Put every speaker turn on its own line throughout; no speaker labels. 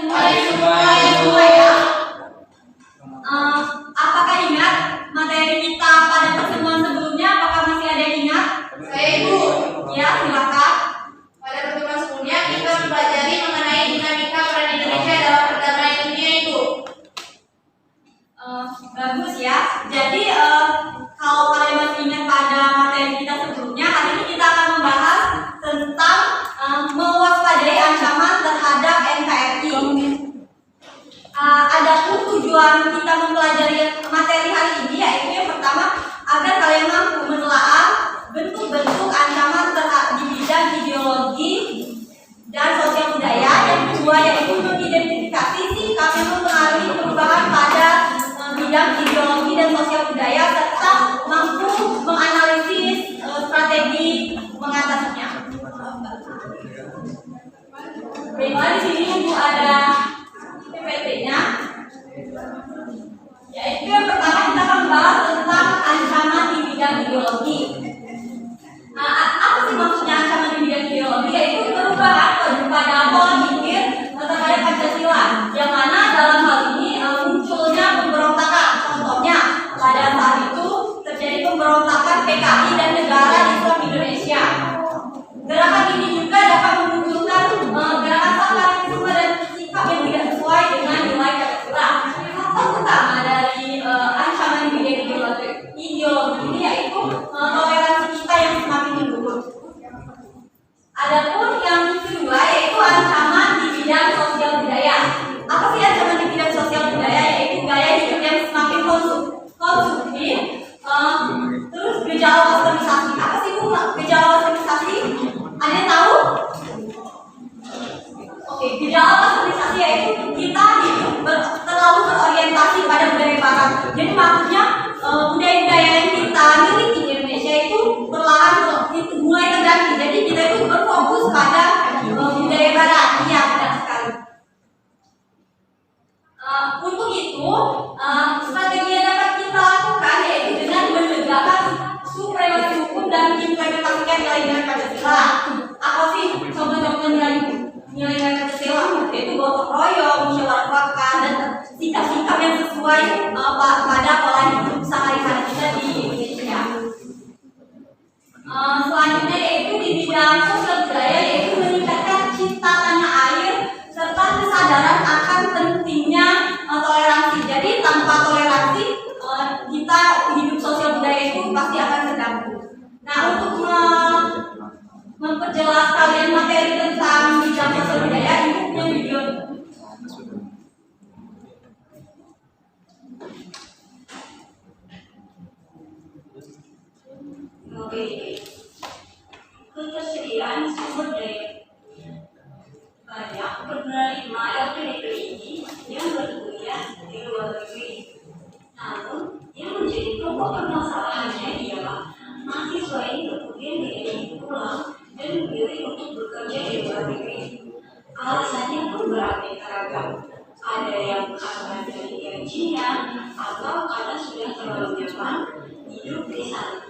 semua ya. Apakah ingat materi kita pada pertemuan sebelumnya? Apakah masih ada yang ingat?
Saya Ibu.
Ya, silakan.
Pada pertemuan sebelumnya kita mempelajari mengenai dinamika peran Indonesia dalam perdamaian dunia Ibu.
Bagus ya. Jadi kalau kalian masih ingat pada materi kita sebelumnya, hari ini kita akan membahas tentang mewaspadai ancaman terhadap NKRI. Adapun tujuan kita mempelajari materi hari ini yaitu yang pertama agar kalian mampu menelaah bentuk-bentuk ancaman di bidang ideologi dan sosial budaya. Yang kedua yaitu mengidentifikasi sikap yang mempengaruhi perubahan pada bidang ideologi dan sosial budaya serta mampu menganalisis strategi mengatasinya. Baiklah, di sini Ibu ada PPT-nya. Yaitu yang pertama kita akan bahas tentang ancaman di bidang ideologi. Apa sih maksudnya ancaman di bidang ideologi? Yaitu perubahan pada pola pikir terhadap Pancasila, yang mana dalam hal ini munculnya pemberontakan. Contohnya pada saat itu terjadi pemberontakan PKI dan negara Islam Indonesia. Gerakan ini juga dapat memunculkan gerakan sakaratisme dan sikap yang tidak sesuai dengan nilai Pancasila. Faktor utama dari ancaman di bidang ideologi ini yaitu toleransi kita yang semakin menurun. Adapun yang kedua yaitu ancaman di bidang sosial budaya. Apa sih ancaman di bidang sosial budaya? Yaitu gaya hidup yang semakin konsumtif, terus gejala westernizasi. Apa sih Bu gejala westernizasi? Ada yang tahu? Oke, gejala westernizasi yaitu kita hidup terlalu berorientasi pada budaya barat. Jadi maksudnya budaya-budaya yang kita miliki di Indonesia itu perlahan mulai terganti. Jadi kita itu berfokus pada budaya barat. Iya, benar sekali. Untuk itu, strategi yang dapat kita lakukan yaitu dengan menegakkan supremasi hukum dan mengimplementasikan nilai-nilai Pancasila. Apa sih contoh-contoh nilai-nilai Pancasila? Yaitu gotong royong, musyawarah mufakat, dan sikap-sikap yang sesuai pada pola hidup sehari-hari kita di Indonesia. Selanjutnya yaitu di bidang sosial budaya yaitu meningkatkan cinta tanah air serta kesadaran akan pentingnya toleransi. Jadi tanpa toleransi kita hidup sosial budaya itu pasti akan terganggu. Nah, untuk memperjelas kalian materi tentang bidang sosial budaya, Ibu punya video. Oke. Ketersediaan sumber daya banyak penerima LPDP ini yang berkuliah di luar negeri. Namun, yang menjadi pokok permasalahannya ialah mahasiswa ini kemudian diizinkan pulang dan memilih untuk bekerja di luar negeri. Alasannya pun beraneka ragam. Ada yang karena dari gajinya atau karena sudah terlalu nyaman hidup di sana.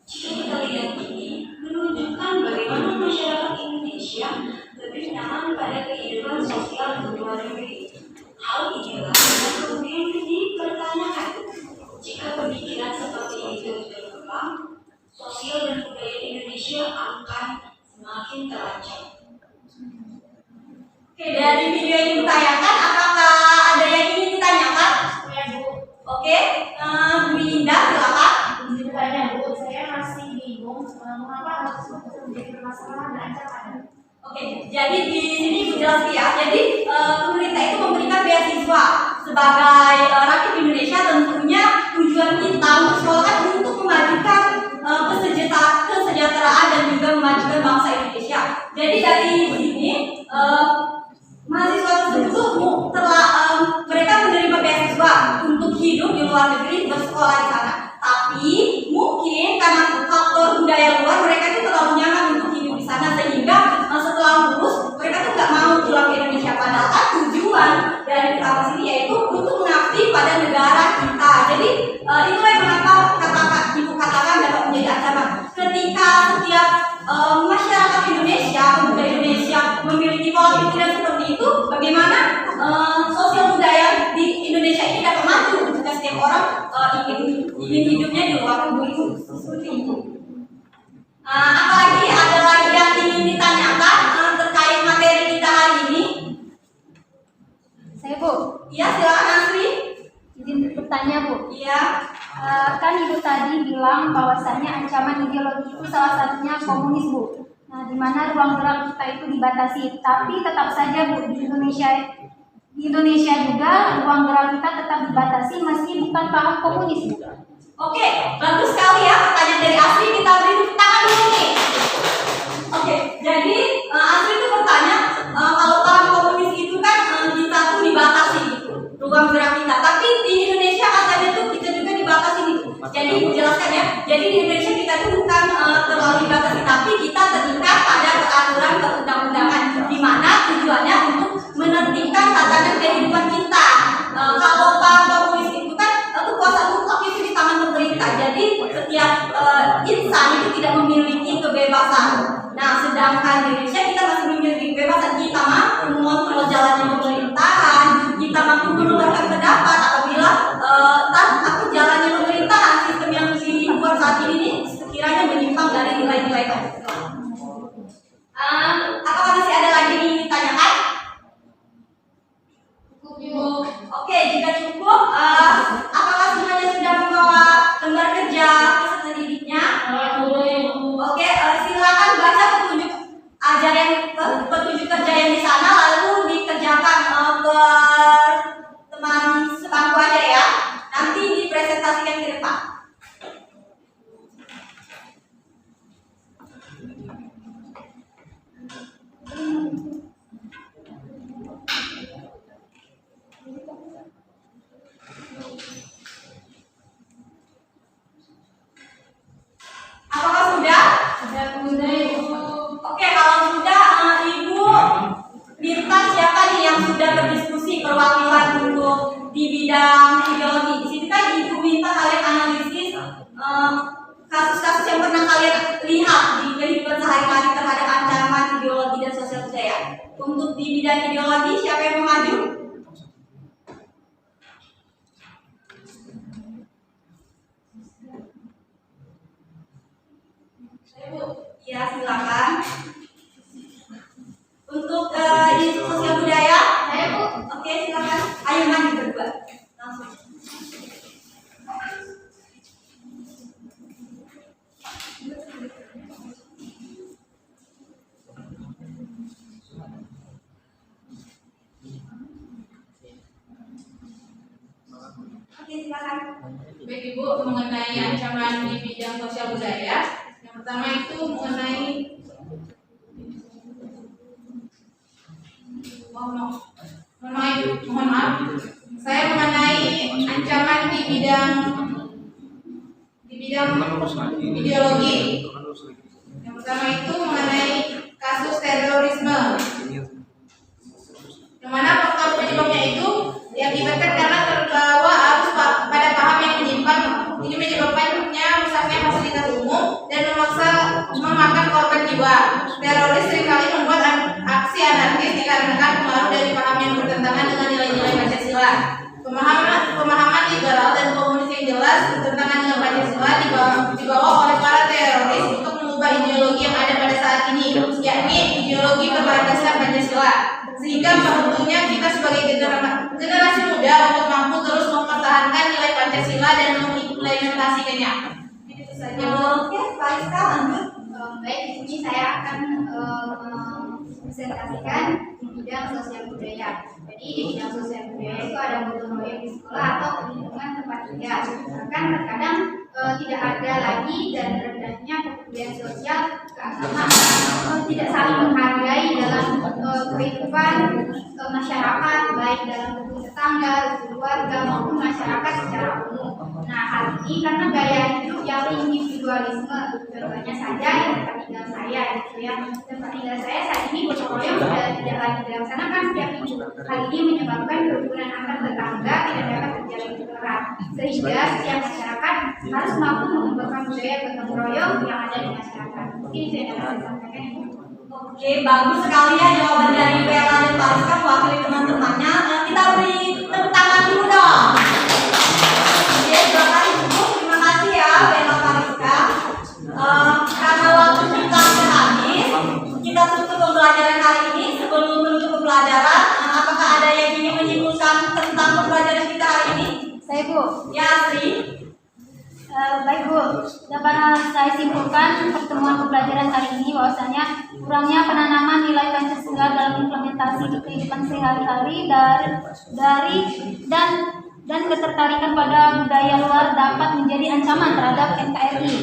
Jika kita lihat ini menunjukkan bagaimana masyarakat Indonesia lebih nyaman pada kehidupan sosial di luar negeri. Hal inilah yang kemudian dipertanyakan. Jika pemikiran seperti itu berkembang, sosial dan budaya Indonesia akan semakin terancam. Oke, dari video yang ditayangkan, apakah ada yang ingin ditanyakan?
Ya Bu.
Oke, Bu Indah, silakan.
Ditanya Bu, saya masih bingung mengapa hal tersebut menjadi permasalahan dan ancaman.
Oke, jadi di sini Ibu jelaskan ya. Jadi pemerintah itu memberikan beasiswa sebagai rakyat Indonesia. Tentunya tujuan kita untuk sekolah kan untuk memajukan kesejahteraan dan juga memajukan bangsa Indonesia. Jadi dari sini mahasiswa tersebut mereka menerima beasiswa untuk hidup di luar negeri, bersekolah di sana. Tapi mungkin karena faktor budaya luar, mereka itu terlalu nyaman untuk hidup di sana sehingga setelah lulus mereka tuh nggak mau pulang ke Indonesia. Padahal tujuan dari kampus ini yaitu untuk mengabdi sosial budaya di Indonesia ini dapat maju jika setiap orang ingin hidupnya di luar negeri seperti itu. Apalagi ada lagi yang ingin ditanyakan terkait materi kita hari ini?
Saya Bu,
Iya, silakan Asri.
izin bertanya Bu.
Iya.
Kan Ibu tadi bilang bahwasannya ancaman ideologi itu salah satunya komunis Bu. Nah, di mana ruang gerak kita itu dibatasi, tapi tetap saja Bu di Indonesia juga ruang gerak kita tetap dibatasi meski bukan paham komunis Bu.
Oke, bagus sekali ya pertanyaan dari Asri. Kita beri tepuk tangan dulu nih. Oke, jadi Asri itu bertanya kalau paham komunis itu kan kita tuh dibatasi gitu ruang gerak kita, tapi di Indonesia katanya tuh kita juga dibatasi gitu. Jadi jelaskan ya. Jadi di Indonesia kita tuh bukan terlalu dibatasi, tapi kita terikat pada peraturan perundang-undangan di mana tujuannya untuk menertibkan tatanan kehidupan kita. Kalau paham komunis itu kan kekuasaan mutlak itu di tangan pemerintah. Jadi setiap insan itu tidak memiliki kebebasan. Nah, sedangkan di Indonesia kita masih memiliki kebebasan. Kita mampu mengontrol jalannya pemerintahan, kita mampu mengeluarkan pendapat apabila jalannya pemerintahan sistem yang dibuat saat ini nih sekiranya menyimpang dari nilai-nilai Pancasila. Apakah masih ada lagi yang ingin ditanyakan? Cukup. Oke, jika cukup, apakah semuanya sudah membawa lembar kerja peserta didiknya? Oke, silakan baca petunjuk kerja yang di sana lalu dikerjakan ke teman sebangku aja ya. Nanti dipresentasikan ke depan. Apakah sudah? Sudah. Oke, kalau sudah, Ibu minta siapa nih yang sudah berdiskusi perwakilan untuk di bidang ideologi. Di sini kan Ibu minta kalian analisis kasus-kasus yang pernah kalian lihat di kehidupan sehari-hari terhadap ancaman ideologi dan sosial budaya. Untuk di bidang ideologi, siapa yang mau maju? Ya, silakan. Untuk isu sosial budaya,
Saya Bu.
oke, silakan. Ayo maju berdua. Langsung. Oke, silakan.
Baik Ibu, mengenai ancaman di bidang sosial budaya, yang pertama itu mengenai mohon maaf, saya mengenai ancaman di bidang ideologi. Yang pertama itu mengenai kasus terorisme, yang mana faktor penyebabnya itu diakibatkan karena terbawa arus pada paham yang menyimpang. Ini menyebabkannya rusaknya fasilitas umum dan memaksa memakan korban jiwa. Teroris seringkali membuat aksi anarkis dikarenakan pengaruh dari paham yang bertentangan dengan nilai-nilai Pancasila. Pemahaman liberal dan komunis yang jelas bertentangan dengan Pancasila dibawa oleh para teroris untuk mengubah ideologi yang ada pada saat ini, yakni ideologi berlandaskan Pancasila. Sehingga perlunya kita sebagai generasi muda untuk mampu terus mempertahankan nilai Pancasila dan mengimplementasikannya. Itu saja.
Oke, Faiska lanjut.
Baik, di sini saya akan presentasikan di bidang sosial budaya. Jadi di bidang sosial budaya itu ada gotong royong di sekolah atau lingkungan tempat tinggal. Bahkan terkadang tidak ada lagi dan rendahnya kepedulian sosial keagamaan, tidak saling menghargai dalam kehidupan masyarakat, baik dalam lingkungan tetangga, keluarga maupun masyarakat secara umum. Nah, hal ini karena gaya hidup yang individualisme, contohnya saja di tempat tinggal saya, gitu ya. Tempat tinggal saya saat ini gotong royong sudah tidak lagi dilaksanakan setiap minggu. Hal ini menyebabkan kerukunan antar tetangga tidak dapat terjalin erat, sehingga setiap masyarakat harus mampu mengembangkan budaya gotong royong yang ada di masyarakat. Mungkin itu yang dapat saya sampaikan.
Oke, bagus sekali ya jawaban dari Bella dan Faiska mewakili teman-temannya.
Oke Bu.
Ya, Asri.
Baik Bu, dapat saya simpulkan pertemuan pembelajaran hari ini bahwasanya kurangnya penanaman nilai Pancasila dalam implementasi di kehidupan sehari-hari dan ketertarikan pada budaya luar dapat menjadi ancaman terhadap NKRI,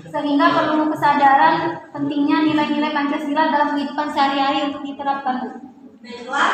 sehingga perlu kesadaran pentingnya nilai-nilai Pancasila dalam kehidupan sehari-hari untuk diterapkan.
Baiklah,